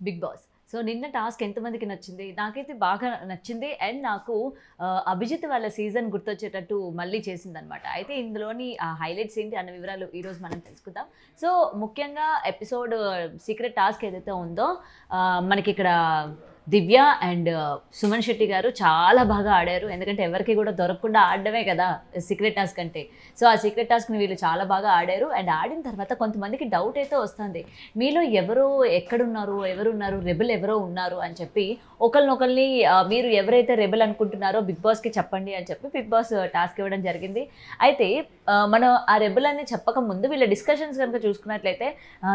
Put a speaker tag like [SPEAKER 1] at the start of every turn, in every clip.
[SPEAKER 1] Big Boss. So నిన్న task ఎంతమందికి నచ్చింది? నాకైతే బాగా నచ్చింది. అండ్ నాకు అభిజిత్ వాళ్ళ సీజన్ గుర్తొచ్చేటట్టు మళ్ళీ చేసిందనమాట. అయితే ఇందులోని హైలైట్స్ ఏంటి అన్న వివరాలు ఈరోజు మనం తెలుసుకుందాం. సో ముఖ్యంగా ఎపిసోడ్ సీక్రెట్ టాస్క్ ఏదైతే ఉందో మనకిక్కడ దివ్య అండ్ సుమన్ శెట్టి గారు చాలా బాగా ఆడారు. ఎందుకంటే ఎవరికి కూడా దొరకకుండా ఆడడమే కదా సీక్రెట్ టాస్క్ అంటే. సో ఆ సీక్రెట్ టాస్క్ని వీళ్ళు చాలా బాగా ఆడారు. అండ్ ఆడిన తర్వాత కొంతమందికి డౌట్ అయితే వస్తుంది, మీలో ఎవరు ఎవరున్నారు రెబెల్ ఎవరో ఉన్నారు అని చెప్పి ఒకరినొకరిని మీరు ఎవరైతే రెబెల్ అనుకుంటున్నారో బిగ్ బాస్కి చెప్పండి అని చెప్పి బిగ్ బాస్ టాస్క్ ఇవ్వడం జరిగింది. అయితే మనం ఆ రెబెల్ అని చెప్పక ముందు వీళ్ళ డిస్కషన్స్ కనుక చూసుకున్నట్లయితే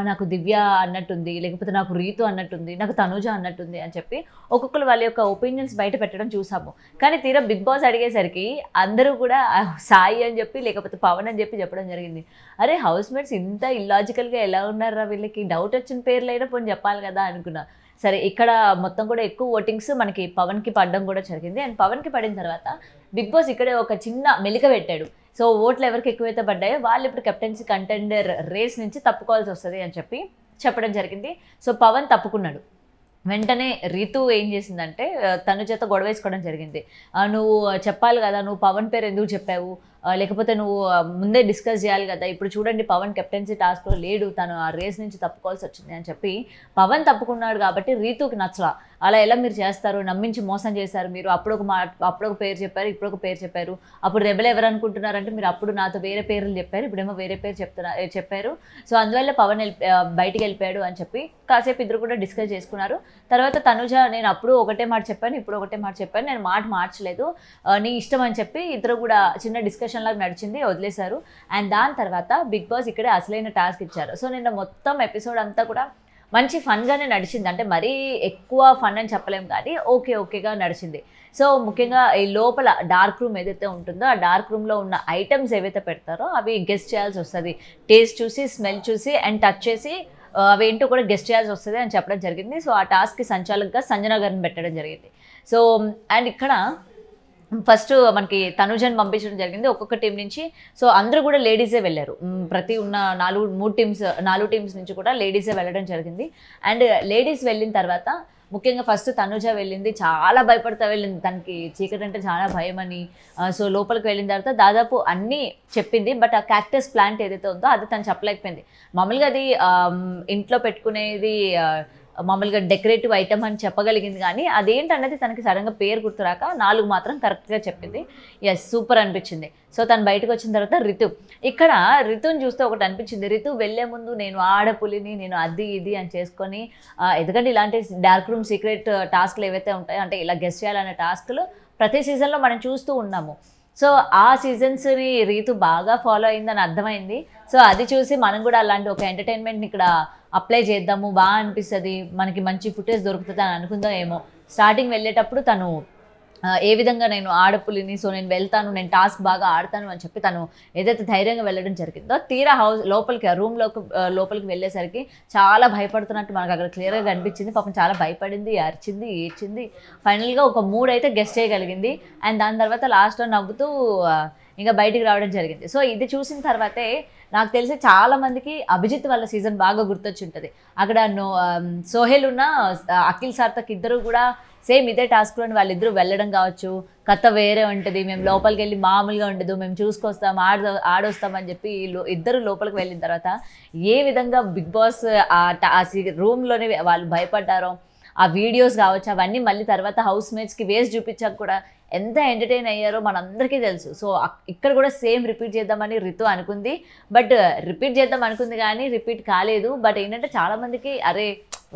[SPEAKER 1] నాకు దివ్య అన్నట్టుంది, లేకపోతే నాకు రీతు అన్నట్టుంది, నాకు తనుజ అన్నట్టుంది అని చెప్పి ఒక్కొక్కరు వాళ్ళ యొక్క ఒపీనియన్స్ బయట పెట్టడం చూసాము. కానీ తీరా బిగ్ బాస్ అడిగేసరికి అందరూ కూడా సాయి అని చెప్పి లేకపోతే పవన్ అని చెప్పి చెప్పడం జరిగింది. అరే హౌస్ మేట్స్ ఇంత ఇల్లాజికల్గా ఎలా ఉన్నారా, వీళ్ళకి డౌట్ వచ్చిన పేర్లు అయినా పోనీ చెప్పాలి కదా అనుకున్నా. సరే ఇక్కడ మొత్తం కూడా ఎక్కువ ఓటింగ్స్ మనకి పవన్కి పడడం కూడా జరిగింది. అండ్ పవన్కి పడిన తర్వాత బిగ్ బాస్ ఇక్కడే ఒక చిన్న మెలిక పెట్టాడు. సో ఓట్లు ఎవరికి ఎక్కువైతే పడ్డాయో వాళ్ళు ఇప్పుడు కెప్టెన్సీ కంటెండర్ రేస్ నుంచి తప్పుకోవాల్సి వస్తుంది అని చెప్పి చెప్పడం జరిగింది. సో పవన్ తప్పుకున్నాడు. వెంటనే రీతు ఏం చేసిందంటే తను చేత గొడవ వేసుకోవడం జరిగింది. నువ్వు చెప్పాలి కదా, నువ్వు పవన్ పేరు ఎందుకు చెప్పావు, లేకపోతే నువ్వు ముందే డిస్కస్ చేయాలి కదా, ఇప్పుడు చూడండి పవన్ కెప్టెన్సీ టాస్క్లో లేడు, తను ఆ రేస్ నుంచి తప్పుకోవాల్సి వచ్చింది అని చెప్పి పవన్ తప్పుకున్నాడు. కాబట్టి రీతుకి నచ్చలా. అలా ఎలా మీరు చేస్తారు, నమ్మించి మోసం చేశారు మీరు, అప్పుడు ఒక పేరు చెప్పారు, ఇప్పుడు ఒక పేరు చెప్పారు, అప్పుడు రెబెల్ ఎవరు అనుకుంటున్నారంటే మీరు అప్పుడు నాతో వేరే పేర్లు చెప్పారు, ఇప్పుడేమో వేరే పేరు చెప్పారు. సో అందువల్ల పవన్ బయటికి వెళ్ళిపోయాడు అని చెప్పి కాసేపు ఇద్దరు కూడా డిస్కస్ చేసుకున్నారు. తర్వాత తనుజ నేను అప్పుడు ఒకటే మాట చెప్పాను, ఇప్పుడు ఒకటే మాట చెప్పాను, నేను మాట మార్చలేదు, నీ ఇష్టం అని చెప్పి ఇద్దరు కూడా చిన్న డిస్కషన్ లాగా నడిచింది, వదిలేశారు. అండ్ దాని తర్వాత బిగ్ బాస్ ఇక్కడే అసలైన టాస్క్ ఇచ్చారు. సో నిన్న మొత్తం ఎపిసోడ్ అంతా కూడా మంచి ఫన్గానే నడిచింది. అంటే మరీ ఎక్కువ ఫన్ అని చెప్పలేము కానీ ఓకేగా నడిచింది. సో ముఖ్యంగా ఈ లోపల డార్క్ రూమ్ ఏదైతే ఉంటుందో ఆ డార్క్ రూమ్లో ఉన్న ఐటమ్స్ ఏవైతే పెడతారో అవి గెస్ట్ చేయాల్సి వస్తుంది. టేస్ట్ చూసి, స్మెల్ చూసి అండ్ టచ్ చేసి అవేంటో కూడా గెస్ట్ చేయాల్సి వస్తుంది అని చెప్పడం జరిగింది. సో ఆ టాస్క్కి సంచాలకుగా సంజన గారిని పెట్టడం జరిగింది. సో అండ్ ఇక్కడ ఫస్ట్ మనకి తనుజని పంపించడం జరిగింది ఒక్కొక్క టీం నుంచి. సో అందరూ కూడా లేడీసే వెళ్ళారు. ప్రతి ఉన్న 4 టీమ్స్ నుంచి కూడా లేడీసే వెళ్ళడం జరిగింది. అండ్ లేడీస్ వెళ్ళిన తర్వాత ముఖ్యంగా ఫస్ట్ తనుజ వెళ్ళింది, చాలా భయపడతా వెళ్ళింది, తనకి చీకటి అంటే చాలా భయం అని. సో లోపలికి వెళ్ళిన తర్వాత దాదాపు అన్నీ చెప్పింది. బట్ ఆ క్యాక్టస్ ప్లాంట్ ఏదైతే ఉందో అది తను చెప్పలేకపోయింది. మామూలుగా అది ఇంట్లో పెట్టుకునేది మామూలుగా డెకరేటివ్ ఐటమ్ అని చెప్పగలిగింది, కానీ అదేంటన్నది తనకి సడన్గా పేరు గుర్తురాక 4 మాత్రం కరెక్ట్గా చెప్పింది. ఎస్ సూపర్ అనిపించింది. సో తను బయటకు వచ్చిన తర్వాత ఇక్కడ రితుని చూస్తే ఒకటి అనిపించింది, రితు వెళ్ళే ముందు నేను ఆడపులిని, నేను అది ఇది అని చేసుకొని, ఎందుకంటే ఇలాంటి డార్క్ రూమ్ సీక్రెట్ టాస్క్లు ఏవైతే ఉంటాయో అంటే ఇలా గెస్ట్ చేయాలనే టాస్క్లు ప్రతి సీజన్లో మనం చూస్తూ ఉన్నాము. సో ఆ సీజన్స్ని రీతు బాగా ఫాలో అయిందని అర్థమైంది. సో అది చూసి మనం కూడా అలాంటి ఒక ఎంటర్టైన్మెంట్ని ఇక్కడ అప్లై చేద్దాము, బాగా అనిపిస్తుంది, మనకి మంచి ఫుటేజ్ దొరుకుతుంది అని అనుకుందో ఏమో. స్టార్టింగ్ వెళ్ళేటప్పుడు తను ఏ విధంగా నేను ఆడపులిని, సో నేను వెళ్తాను, నేను టాస్క్ బాగా ఆడతాను అని చెప్పి తను ఏదైతే ధైర్యంగా వెళ్ళడం జరిగిందో తీరా లోపలికి లోపలికి వెళ్ళేసరికి చాలా భయపడుతున్నట్టు మనకు అక్కడ క్లియర్గా కనిపించింది. పాపం చాలా భయపడింది, అరిచింది, ఏడ్చింది. ఫైనల్గా ఒక 3 అయితే గెస్ట్ చేయగలిగింది. అండ్ దాని తర్వాత లాస్ట్లో నవ్వుతూ ఇంకా బయటికి రావడం జరిగింది. సో ఇది చూసిన తర్వాతే నాకు తెలిసి చాలామందికి అభిజిత్ వాళ్ళ సీజన్ బాగా గుర్తొచ్చి ఉంటుంది. అక్కడ సోహెల్ ఉన్న అఖిల్ సార్థక్ ఇద్దరు కూడా సేమ్ ఇదే టాస్క్లోని వాళ్ళిద్దరూ వెళ్ళడం కావచ్చు, కథ వేరే ఉంటుంది, మేము లోపలికి వెళ్ళి మామూలుగా ఉండదు, మేము చూసుకొస్తాం, ఆడొస్తామని చెప్పి ఇద్దరు లోపలికి వెళ్ళిన తర్వాత ఏ విధంగా బిగ్ బాస్ ఆ రూమ్లోనే వాళ్ళు భయపడ్డారో ఆ వీడియోస్ కావచ్చు అవన్నీ మళ్ళీ తర్వాత హౌస్ మేట్స్కి వేసి చూపించాక కూడా ఎంత ఎంటర్టైన్ అయ్యారో మనందరికీ తెలుసు. సో ఇక్కడ కూడా సేమ్ రిపీట్ చేద్దామని రితు అనుకుంది. బట్ రిపీట్ చేద్దాం అనుకుంది కానీ రిపీట్ కాలేదు. బట్ ఏంటంటే చాలామందికి అరే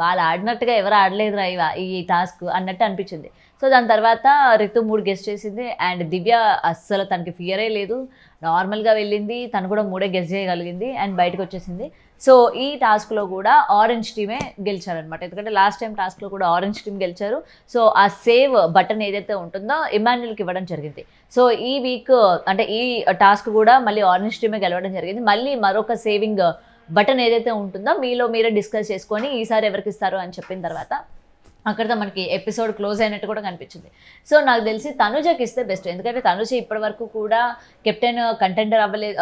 [SPEAKER 1] వాళ్ళు ఆడినట్టుగా ఎవరు ఆడలేదు రా ఈ టాస్క్ అన్నట్టు అనిపించింది. సో దాని తర్వాత రితు 3 గెస్ట్ చేసింది. అండ్ దివ్య అస్సలు తనకి ఫియరే లేదు, నార్మల్గా వెళ్ళింది, తను కూడా 3 గెస్ట్ చేయగలిగింది అండ్ బయటకు వచ్చేసింది. సో ఈ టాస్క్లో కూడా ఆరెంజ్ టీమే గెలిచారనమాట. ఎందుకంటే లాస్ట్ టైం టాస్క్లో కూడా ఆరెంజ్ టీం గెలిచారు. సో ఆ సేవ్ బటన్ ఏదైతే ఉంటుందో ఇమాన్యుల్కి ఇవ్వడం జరిగింది. సో ఈ వీక్ అంటే ఈ టాస్క్ కూడా మళ్ళీ ఆరెంజ్ టీమే గెలవడం జరిగింది. మళ్ళీ మరొక సేవింగ్ బటన్ ఏదైతే ఉంటుందో మీలో మీరే డిస్కస్ చేసుకొని ఈసారి ఎవరికి ఇస్తారు అని చెప్పిన తర్వాత అక్కడితో మనకి ఎపిసోడ్ క్లోజ్ అయినట్టు కూడా కనిపించింది. సో నాకు తెలిసి తనుజకి ఇస్తే బెస్ట్. ఎందుకంటే తనుజ ఇప్పటి వరకు కూడా కెప్టెన్ కంటెండర్ అవ్వలేదు,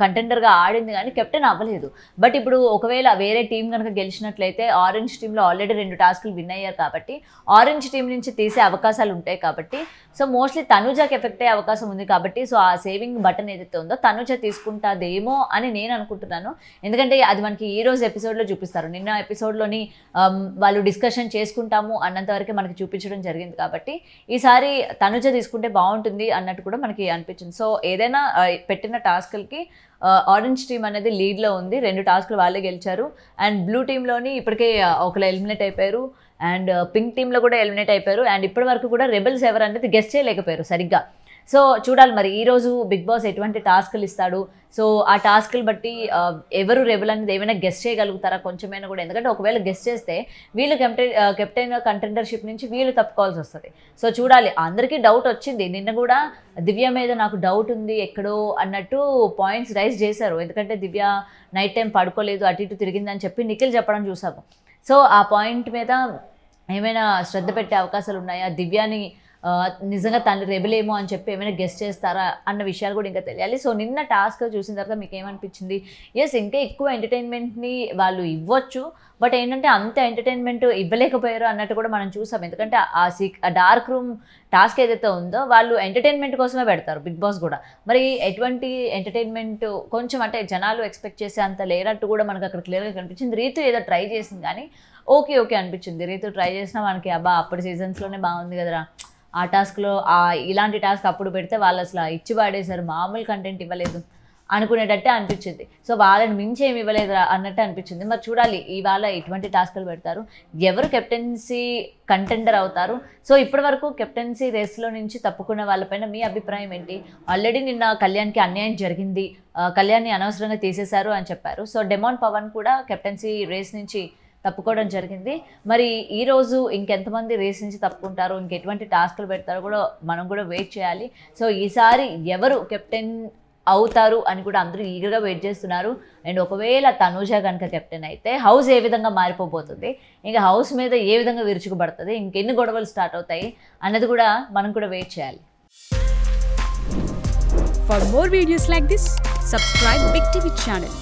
[SPEAKER 1] కంటెండర్గా ఆడింది కానీ కెప్టెన్ అవ్వలేదు. బట్ ఇప్పుడు ఒకవేళ వేరే టీం కనుక గెలిచినట్లయితే ఆరెంజ్ టీంలో ఆల్రెడీ 2 టాస్కులు విన్ అయ్యారు కాబట్టి ఆరెంజ్ టీం నుంచి తీసే అవకాశాలు ఉంటాయి కాబట్టి సో మోస్ట్లీ తనుజకి ఎఫెక్ట్ అయ్యే అవకాశం ఉంది కాబట్టి సో ఆ సేవింగ్ బటన్ ఏదైతే ఉందో తనుజ తీసుకుంటాదేమో అని నేను అనుకుంటున్నాను. ఎందుకంటే అది మనకి ఈ రోజు ఎపిసోడ్లో చూపిస్తారు. నిన్న ఎపిసోడ్లోని వాళ్ళు డిస్కషన్ చేసుకుంటాము అన్నంత వరకే మనకి చూపించడం జరిగింది కాబట్టి ఈసారి తనుజ తీసుకుంటే బాగుంటుంది అన్నట్టు కూడా మనకి అనిపించింది. సో ఏదైనా పెట్టిన టాస్కులకి ఆరెంజ్ టీం అనేది లీడ్లో ఉంది. 2 టాస్కులు వాళ్ళే గెలిచారు. అండ్ బ్లూ టీంలోని ఇప్పటికే ఒకరు ఎలిమినేట్ అయిపోయారు అండ్ పింక్ టీంలో కూడా ఎలిమినేట్ అయిపోయారు. అండ్ ఇప్పటి వరకు కూడా రెబెల్స్ ఎవరు అనేది గెస్ట్ చేయలేకపోయారు సరిగ్గా. సో చూడాలి మరి ఈరోజు బిగ్ బాస్ ఎటువంటి టాస్కులు ఇస్తాడు. సో ఆ టాస్కులు బట్టి ఎవరు రెబెల్ అనేది ఏమైనా గెస్ట్ చేయగలుగుతారా కొంచెమైనా కూడా. ఎందుకంటే ఒకవేళ గెస్ట్ చేస్తే వీళ్ళు కెప్టెన్ కంటెండర్షిప్ నుంచి వీళ్ళు తప్పుకోవాల్సి వస్తుంది. సో చూడాలి. అందరికీ డౌట్ వచ్చింది. నిన్న కూడా దివ్య మీద నాకు డౌట్ ఉంది ఎక్కడో అన్నట్టు పాయింట్స్ రైజ్ చేశారు. ఎందుకంటే దివ్య నైట్ టైం పడుకోలేదు, అటు ఇటు తిరిగిందని చెప్పి నిఖిల్ చెప్పడం చూసాము. సో ఆ పాయింట్ మీద ఏమైనా శ్రద్ధ పెట్టే అవకాశాలు ఉన్నాయా, దివ్యాని నిజంగా తను రెబెలేమో అని చెప్పి ఏమైనా గెస్ట్ చేస్తారా అన్న విషయాలు కూడా ఇంకా తెలియాలి. సో నిన్న టాస్క్ చూసిన తర్వాత మీకు ఏమనిపించింది? ఎస్, ఇంకా ఎక్కువ ఎంటర్టైన్మెంట్ని వాళ్ళు ఇవ్వచ్చు, బట్ ఏంటంటే అంత ఎంటర్టైన్మెంట్ ఇవ్వలేకపోయారు అన్నట్టు కూడా మనం చూసాం. ఎందుకంటే ఆ డార్క్ రూమ్ టాస్క్ ఏదైతే ఉందో వాళ్ళు ఎంటర్టైన్మెంట్ కోసమే పెడతారు బిగ్ బాస్ కూడా. మరి ఎటువంటి ఎంటర్టైన్మెంట్ కొంచెం అంటే జనాలు ఎక్స్పెక్ట్ చేసే అంత లేనట్టు కూడా మనకు అక్కడ క్లియర్గా కనిపించింది. రీతు ఏదో ట్రై చేసింది కానీ ఓకే అనిపించింది. రీతు ట్రై చేసినా మనకి అబ్బా అప్పటి సీజన్స్లోనే బాగుంది కదరా, ఆ టాస్క్లో ఇలాంటి టాస్క్ అప్పుడు పెడితే వాళ్ళు అసలు ఇచ్చి పాడేశారు, మామూలు కంటెంట్ ఇవ్వలేదు అనుకునేటట్టే అనిపించింది. సో వాళ్ళని మించి ఏమి ఇవ్వలేదు అన్నట్టు అనిపించింది. మరి చూడాలి ఇవాళ ఎటువంటి టాస్కులు పెడతారు, ఎవరు కెప్టెన్సీ కంటెండర్ అవుతారు. సో ఇప్పటి వరకు కెప్టెన్సీ రేస్లో నుంచి తప్పుకున్న వాళ్ళపైన మీ అభిప్రాయం ఏంటి? ఆల్రెడీ నిన్న కళ్యాణ్కి అన్యాయం జరిగింది, కళ్యాణ్ని అనవసరంగా తీసేశారు అని చెప్పారు. సో డెమాన్ పవన్ కూడా కెప్టెన్సీ రేస్ నుంచి తప్పుకోవడం జరిగింది. మరి ఈరోజు ఇంకెంతమంది రేస్ నుంచి తప్పుకుంటారో, ఇంకెటువంటి టాస్కులు పెడతారో కూడా మనం కూడా వెయిట్ చేయాలి. సో ఈసారి ఎవరు కెప్టెన్ అవుతారు అని కూడా అందరూ ఈగర్గా వెయిట్ చేస్తున్నారు. అండ్ ఒకవేళ తనుజ కనుక కెప్టెన్ అయితే హౌస్ ఏ విధంగా మారిపోబోతుంది, ఇంకా హౌస్ మీద ఏ విధంగా విరుచుకుపడుతుంది, ఇంకెన్ని గొడవలు స్టార్ట్ అవుతాయి అన్నది కూడా మనం కూడా వెయిట్ చేయాలి.
[SPEAKER 2] For more videos like this, subscribe Big TV channel.